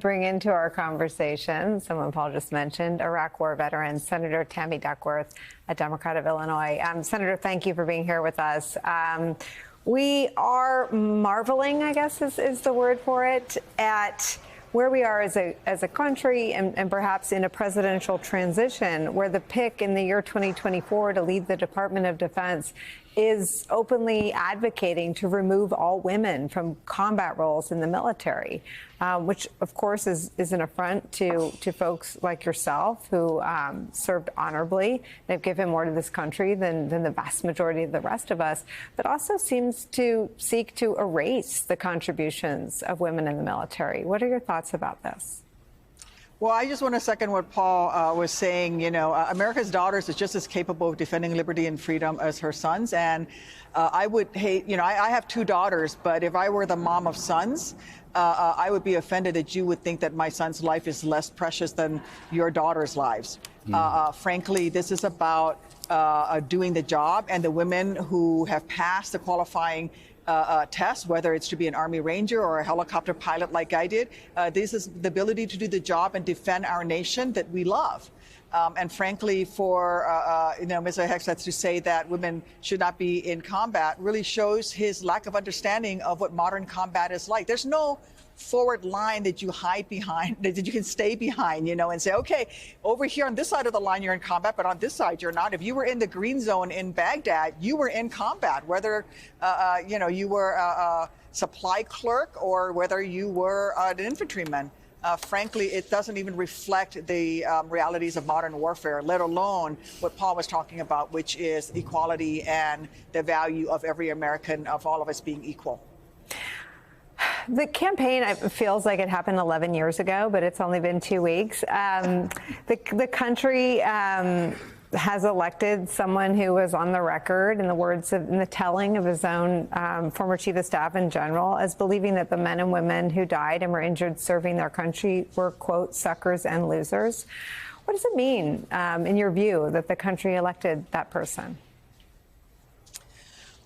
Bring into our conversation someone Paul just mentioned, Iraq War veteran Senator Tammy Duckworth, a Democrat of Illinois. Senator, thank you for being here with us. We are marveling, I guess is the word for it, at where we are as a country and perhaps in a presidential transition where the pick in the year 2024 to lead the Department of Defense is openly advocating to remove all women from combat roles in the military, which, of course, is an affront to folks like yourself who served honorably. They've given more to this country than the vast majority of the rest of us, but also seems to seek to erase the contributions of women in the military. What are your thoughts about this? Well, I just want to second what Paul was saying. You know, America's daughters is just as capable of defending liberty and freedom as her sons. And I would hate, you know, I have two daughters, but if I were the mom of sons, I would be offended that you would think that my son's life is less precious than your daughter's lives. Frankly, this is about doing the job, and the women who have passed the qualifying test, whether it's to be an Army Ranger or a helicopter pilot like I did. This is the ability to do the job and defend our nation that we love. And frankly, for Mr. Hegseth to say that women should not be in combat really shows his lack of understanding of what modern combat is like. There's no forward line that you hide behind, that you can stay behind, you know, and say, okay, over here on this side of the line, you're in combat, but on this side, you're not. If you were in the green zone in Baghdad, you were in combat, whether, you were a supply clerk or whether you were an infantryman. Frankly, it doesn't even reflect the realities of modern warfare, let alone what Paul was talking about, which is equality and the value of every American, of all of us being equal. The campaign feels like it happened 11 years ago, but it's only been 2 weeks. The country has elected someone who was on the record, in the telling of his own former chief of staff and general, as believing that the men and women who died and were injured serving their country were, quote, suckers and losers. What does it mean, in your view, that the country elected that person?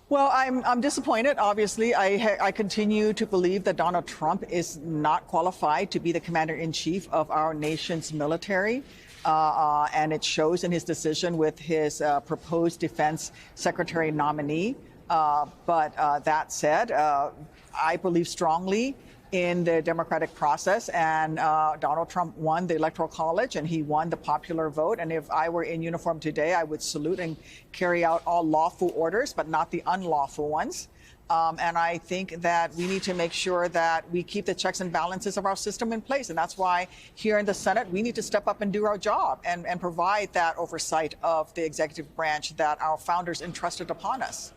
Well, I'm disappointed. Obviously, I continue to believe that Donald Trump is not qualified to be the commander-in-chief of our nation's military. And it shows in his decision with his proposed defense secretary nominee. But that said, I believe strongly in the democratic process, and Donald Trump won the Electoral College and he won the popular vote. And if I were in uniform today, I would salute and carry out all lawful orders, but not the unlawful ones. And I think that we need to make sure that we keep the checks and balances of our system in place. And that's why here in the Senate, we need to step up and do our job and provide that oversight of the executive branch that our founders entrusted upon us.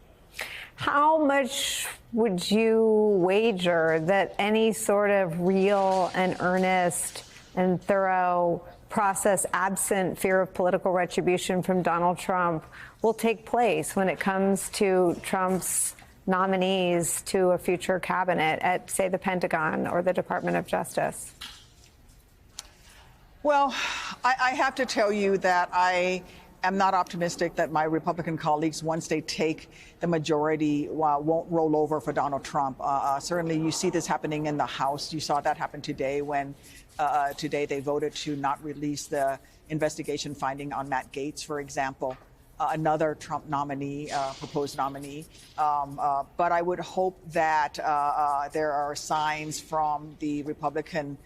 How much would you wager that any sort of real and earnest and thorough process, absent fear of political retribution from Donald Trump, will take place when it comes to Trump's nominees to a future cabinet at, say, the Pentagon or the Department of Justice? Well, I have to tell you that I am not optimistic that my Republican colleagues, once they take the majority, won't roll over for Donald Trump. Certainly, you see this happening in the House. You saw that happen today when today they voted to not release the investigation finding on Matt Gaetz, for example. Another Trump nominee, proposed nominee. But I would hope that there are signs from the Republican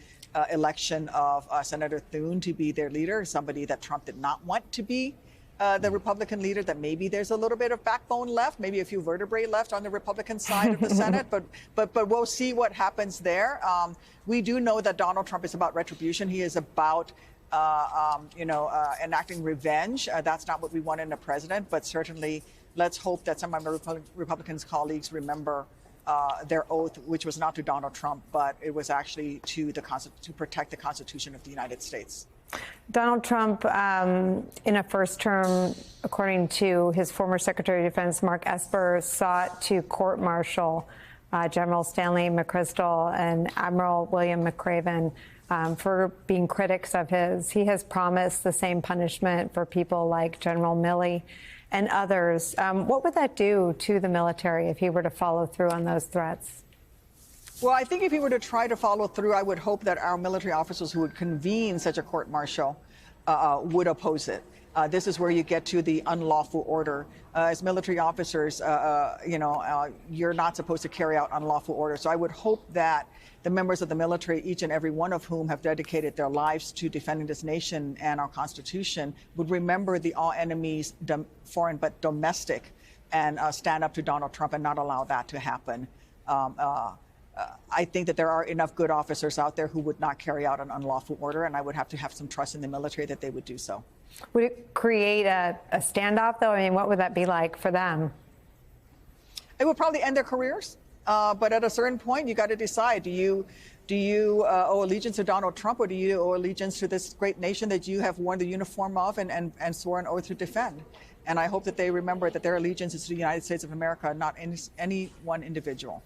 election of Senator Thune to be their leader, somebody that Trump did not want to be the Republican leader, that maybe there's a little bit of backbone left, maybe a few vertebrae left on the Republican side of the Senate. But we'll see what happens there. We do know that Donald Trump is about retribution. He is about enacting revenge. That's not what we want in a president, but certainly let's hope that some of my Republicans colleagues remember their oath, which was not to Donald Trump, but it was actually to protect the Constitution of the United States. Donald Trump, in a first term, according to his former Secretary of Defense, Mark Esper, sought to court-martial General Stanley McChrystal and Admiral William McRaven for being critics of his. He has promised the same punishment for people like General Milley and others. What would that do to the military if he were to follow through on those threats? Well, I think if he were to try to follow through, I would hope that our military officers who would convene such a court-martial would oppose it. This is where you get to the unlawful order. As military officers, you're not supposed to carry out unlawful orders. So I would hope that the members of the military, each and every one of whom have dedicated their lives to defending this nation and our Constitution, would remember the all enemies, foreign but domestic, and stand up to Donald Trump and not allow that to happen. I think that there are enough good officers out there who would not carry out an unlawful order, and I would have to have some trust in the military that they would do so. Would it create a standoff, though? I mean, what would that be like for them? It would probably end their careers, but at a certain point, you got to decide: do you owe allegiance to Donald Trump, or do you owe allegiance to this great nation that you have worn the uniform of and swore an oath to defend? And I hope that they remember that their allegiance is to the United States of America, not any one individual.